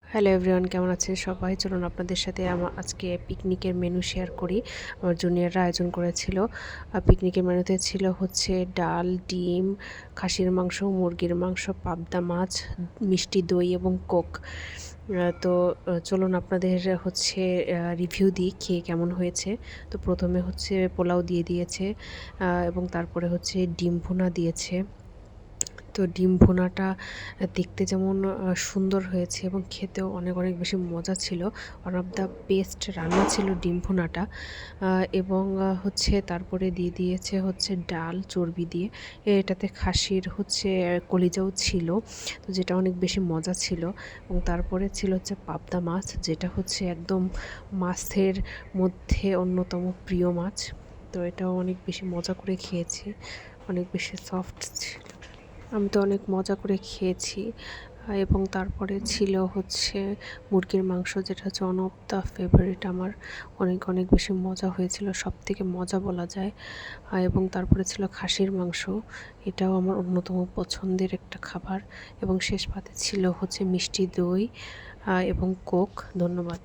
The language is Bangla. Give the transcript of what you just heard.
হ্যালো এভরিওয়ান, কেমন আছে সবাই? চলুন আপনাদের সাথে আজকে পিকনিকের মেনু শেয়ার করি। আমার জুনিয়ররা আয়োজন করেছিল। পিকনিকের মেনুতে ছিল হচ্ছে ডাল, ডিম, খাসির মাংস, মুরগির মাংস, পাবদা মাছ, মিষ্টি দই এবং কোক। তো চলুন আপনাদের হচ্ছে রিভিউ দিই খেয়ে কেমন হয়েছে। তো প্রথমে হচ্ছে পোলাও দিয়ে দিয়েছে এবং তারপরে হচ্ছে ডিম ভুনা দিয়েছে। তো ডিম ভুনাটা দেখতে যেমন সুন্দর হয়েছে এবং খেতেও অনেক অনেক বেশি মজা ছিল। ওয়ান অফ দ্য বেস্ট রান্না ছিল ডিম ভুনাটা। এবং হচ্ছে তারপরে দিয়ে দিয়েছে হচ্ছে ডাল চর্বি দিয়ে। এটাতে খাসির হচ্ছে কলিজাও ছিল, তো যেটা অনেক বেশি মজা ছিল। এবং তারপরে ছিল হচ্ছে পাবদা মাছ, যেটা হচ্ছে একদম মাছের মধ্যে অন্যতম প্রিয় মাছ। তো এটাও অনেক বেশি মজা করে খেয়েছি, অনেক বেশি সফট ছিল। আমি তো অনেক মজা করে খেয়েছি। এবং তারপরে ছিল হচ্ছে মুরগির মাংস, যেটা হচ্ছে ওয়ান অফ দ্য ফেভারিট আমার। অনেক অনেক বেশি মজা হয়েছিল, সব থেকে মজা বলা যায়। এবং তারপরে ছিল খাসির মাংস, এটাও আমার অন্যতম পছন্দের একটা খাবার। এবং শেষ পাতে ছিল হচ্ছে মিষ্টি দই এবং কোক। ধন্যবাদ।